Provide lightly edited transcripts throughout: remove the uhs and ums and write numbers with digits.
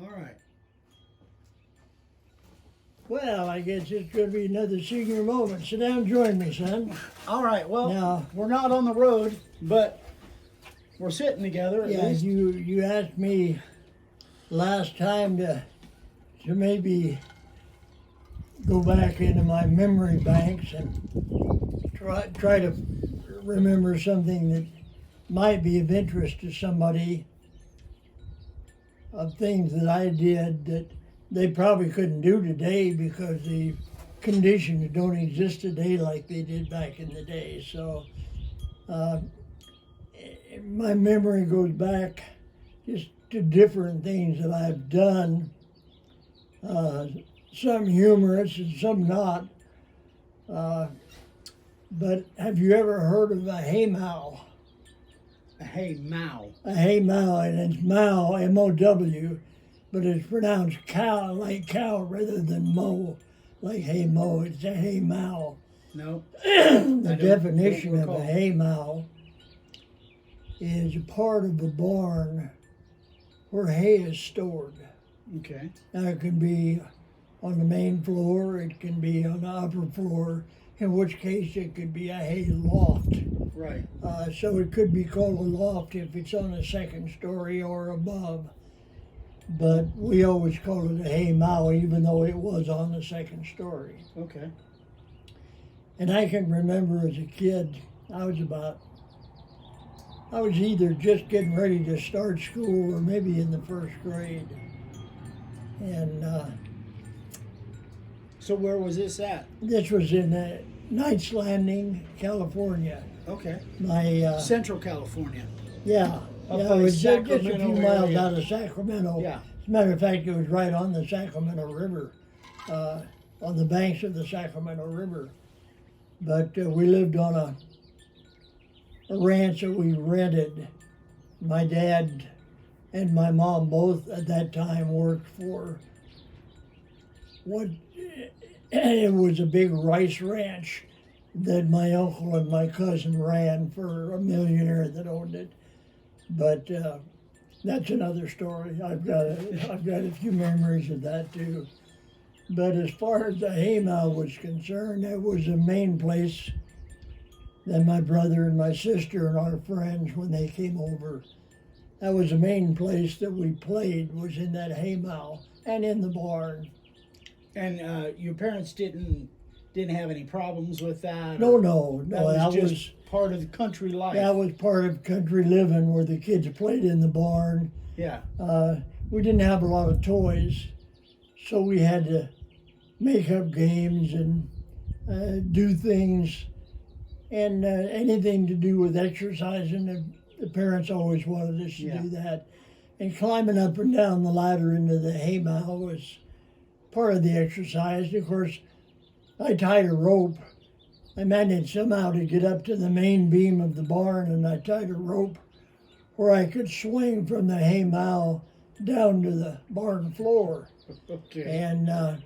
All right. Well, I guess it's going to be another senior moment. Sit down and join me, son. All right. Well, Now, we're not on the road, but we're sitting together at yeah, least. you asked me last time to maybe go back into my memory banks and try to remember something that might be of interest to somebody, of things that I did that they probably couldn't do today because the conditions don't exist today like they did back in the day. So my memory goes back just to different things that I've done, some humorous and some not. But have you ever heard of a haymow? A haymow. A haymow, and it's mow, M-O-W, but it's pronounced cow, like cow, rather than mow, like hay mow. It's a haymow. No. The definition don't of a recall. haymow is a part of the barn where hay is stored. Okay. Now it can be on the main floor, it can be on the upper floor, in which case it could be a hay loft. Right. So it could be called a loft if it's on the second story or above. But we always called it a haymow, even though it was on the second story. Okay. And I can remember as a kid, I was either just getting ready to start school or maybe in the first grade. And So where was this at? this was in Knights Landing, California. Okay. My, Central California. yeah, Up it by was just a few Sacramento miles area. out of Sacramento. Yeah. As a matter of fact, it was right on the Sacramento River, on the banks of the Sacramento River. But we lived on a ranch that we rented. My dad and my mom both at that time worked for it was a big rice ranch that my uncle and my cousin ran for a millionaire that owned it. But that's another story. I've got a few memories of that too. But as far as the haymow was concerned, that was the main place that my brother and my sister and our friends, when they came over, that was the main place that we played, was in that haymow and in the barn. And your parents didn't have any problems with that? No, That was just part of the country life. that was part of country living where the kids played in the barn. Yeah. We didn't have a lot of toys, so we had to make up games and do things, and anything to do with exercising. The parents always wanted us to do that. And climbing up and down the ladder into the haymow was part of the exercise. And of course, I tied a rope. I managed somehow to get up to the main beam of the barn, and I tied a rope where I could swing from the haymow down to the barn floor. Okay. And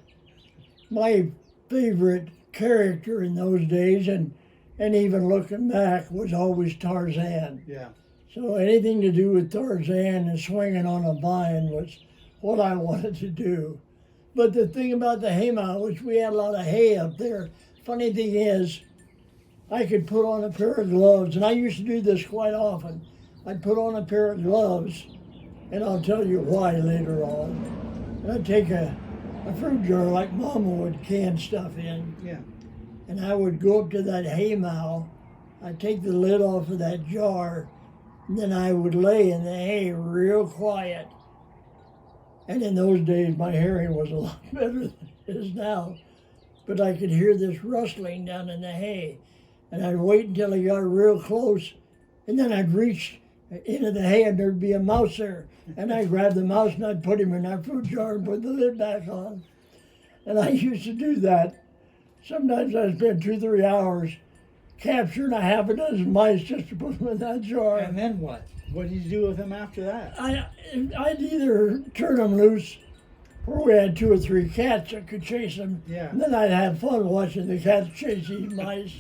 my favorite character in those days, and even looking back, was always Tarzan. Yeah. So anything to do with Tarzan and swinging on a vine was what I wanted to do. But the thing about the haymow was we had a lot of hay up there. Funny thing is, I could put on a pair of gloves, and I used to do this quite often. I'd put on a pair of gloves, and I'll tell you why later on. And I'd take a fruit jar like Mama would can stuff in, Yeah. and I would go up to that haymow. I'd take the lid off of that jar, and then I would lay in the hay real quiet. And in those days, my hearing was a lot better than it is now. But I could hear this rustling down in the hay. And I'd wait until it got real close. And then I'd reach into the hay and there'd be a mouse there. And I'd grab the mouse and I'd put him in that fruit jar and put the lid back on. And I used to do that. Sometimes I'd spend 2-3 hours capturing a half a dozen mice just to put them in that jar. And then what? What did you do with them after that? I'd either turn them loose, or we had 2 or 3 cats that could chase them. Yeah. And then I'd have fun watching the cats chase these mice.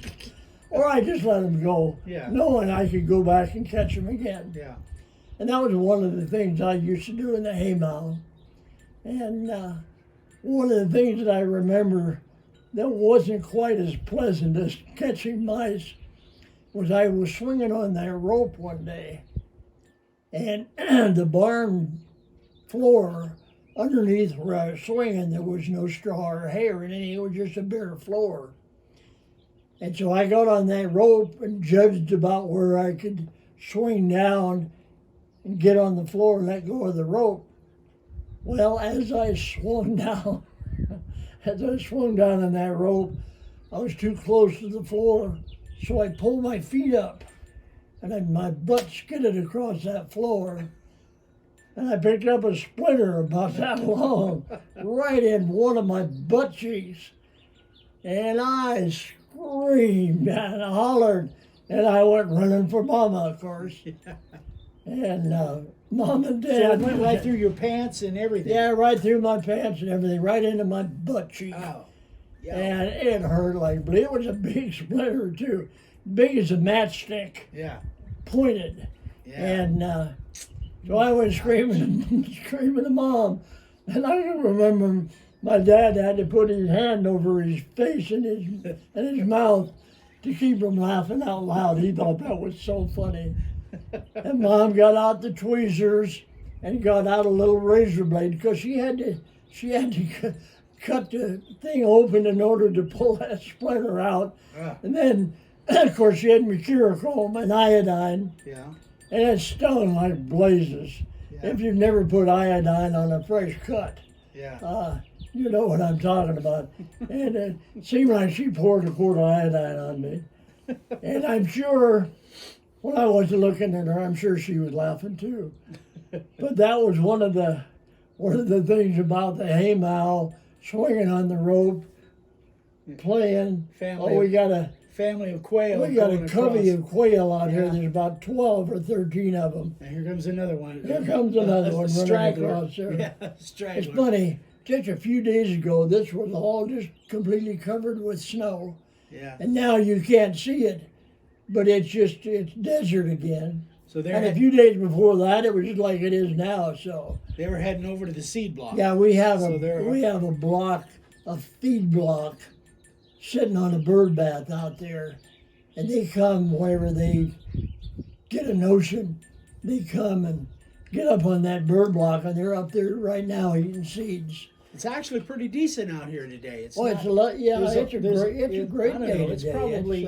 Or I just let them go, Yeah. knowing I could go back and catch them again. Yeah. And that was one of the things I used to do in the haymow. And one of the things that I remember that wasn't quite as pleasant as catching mice was I was swinging on that rope one day, and the barn floor underneath where I was swinging, there was no straw or hay or anything. It was just a bare floor. And so I got on that rope and judged about where I could swing down and get on the floor and let go of the rope. Well, as I swung down, on that rope, I was too close to the floor, so I pulled my feet up, and then my butt skidded across that floor, and I picked up a splinter about that long, right in one of my butt cheeks, and I screamed and hollered, and I went running for Mama, of course. And Mom and Dad. So it went right through your pants and everything. Yeah, right through my pants and everything, right into my butt cheek. Oh. Yeah. And it hurt like, but it was a big splinter too, big as a matchstick. Yeah. Pointed. Yeah. And so I went screaming to Mom. And I can remember my dad had to put his hand over his face and his mouth to keep from laughing out loud. He thought that was so funny. And Mom got out the tweezers and got out a little razor blade because she had to cut the thing open in order to pull that splinter out. And then, of course, she had mercurochrome and iodine. Yeah. And it stung like blazes. Yeah. If you've never put iodine on a fresh cut, yeah. You know what I'm talking about. And it seemed like she poured a quart of iodine on me. And I'm sure, when I wasn't looking at her, I'm sure she was laughing too. But that was one of the things about the haymow, swinging on the rope, playing. We got a family of quail. We got a covey of quail out here. Yeah. There's about 12 or 13 of them. And here comes another one. Here comes another one running across there. Yeah, straggler. It's funny. Just a few days ago, this was all just completely covered with snow. Yeah. And now you can't see it, but it's desert again. So and a few days before that, it was just like it is now. So they were heading over to the seed block. Yeah, we have a block, a feed block, sitting on a bird bath out there, and they come whenever they get a notion. They come and get up on that bird block, and they're up there right now eating seeds. It's actually pretty decent out here today. It's a lot. Yeah, it's a great day. It's probably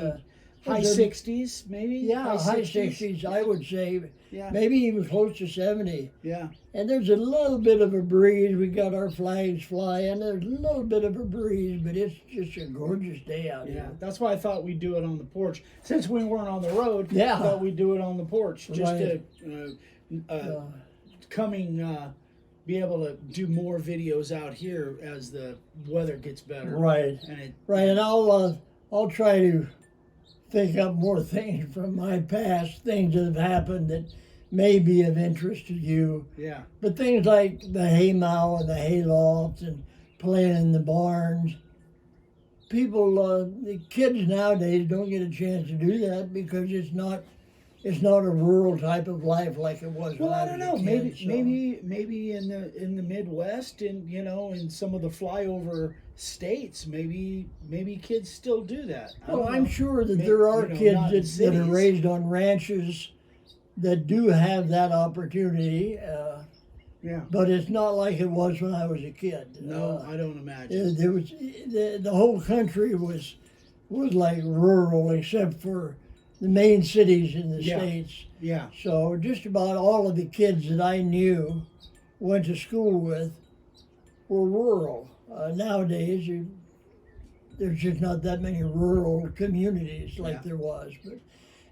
high 60s, maybe. Yeah, high 60s. I would say. Yeah. Maybe even close to 70. Yeah. And there's a little bit of a breeze. We got our flags flying. There's a little bit of a breeze, but it's just a gorgeous day out here. Yeah, that's why I thought we'd do it on the porch. Since we weren't on the road, yeah. I thought we'd do it on the porch just right. to be able to do more videos out here as the weather gets better. Right. And I'll try to think up more things from my past, things that have happened that may be of interest to you. Yeah. But things like the haymow and the haylofts and playing in the barns. The kids nowadays don't get a chance to do that because it's not a rural type of life like it was. Well, when I don't know. Kid, Maybe in the Midwest and in some of the flyover states, maybe kids still do that. Well, I'm sure that there are kids that are raised on ranches that do have that opportunity. Yeah. But it's not like it was when I was a kid. No, I don't imagine. There was the whole country was like rural except for the main cities in the states. Yeah. So just about all of the kids that I knew went to school with were rural. Nowadays, there's just not that many rural communities like there was. But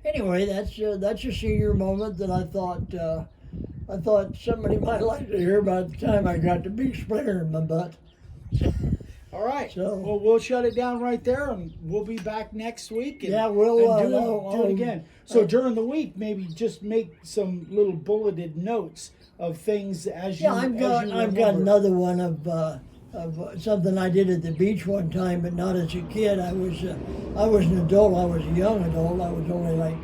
anyway, that's a senior moment that I thought somebody might like to hear about the time I got the big splinter in my butt. All right. So, well, we'll shut it down right there, and we'll be back next week. And, we'll do it again. So during the week, maybe just make some little bulleted notes of things as you. Yeah, I've got another one of something I did at the beach one time, but not as a kid. I was an adult. I was a young adult. I was only like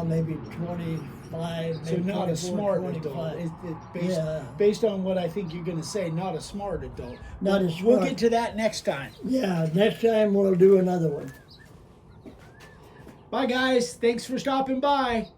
maybe 24 25. So maybe not a 24, smart 25. adult. Based on what I think you're going to say, not a smart adult. Not a We'll smart. get to that next time. Yeah, next time we'll do another one. Bye, guys. Thanks for stopping by.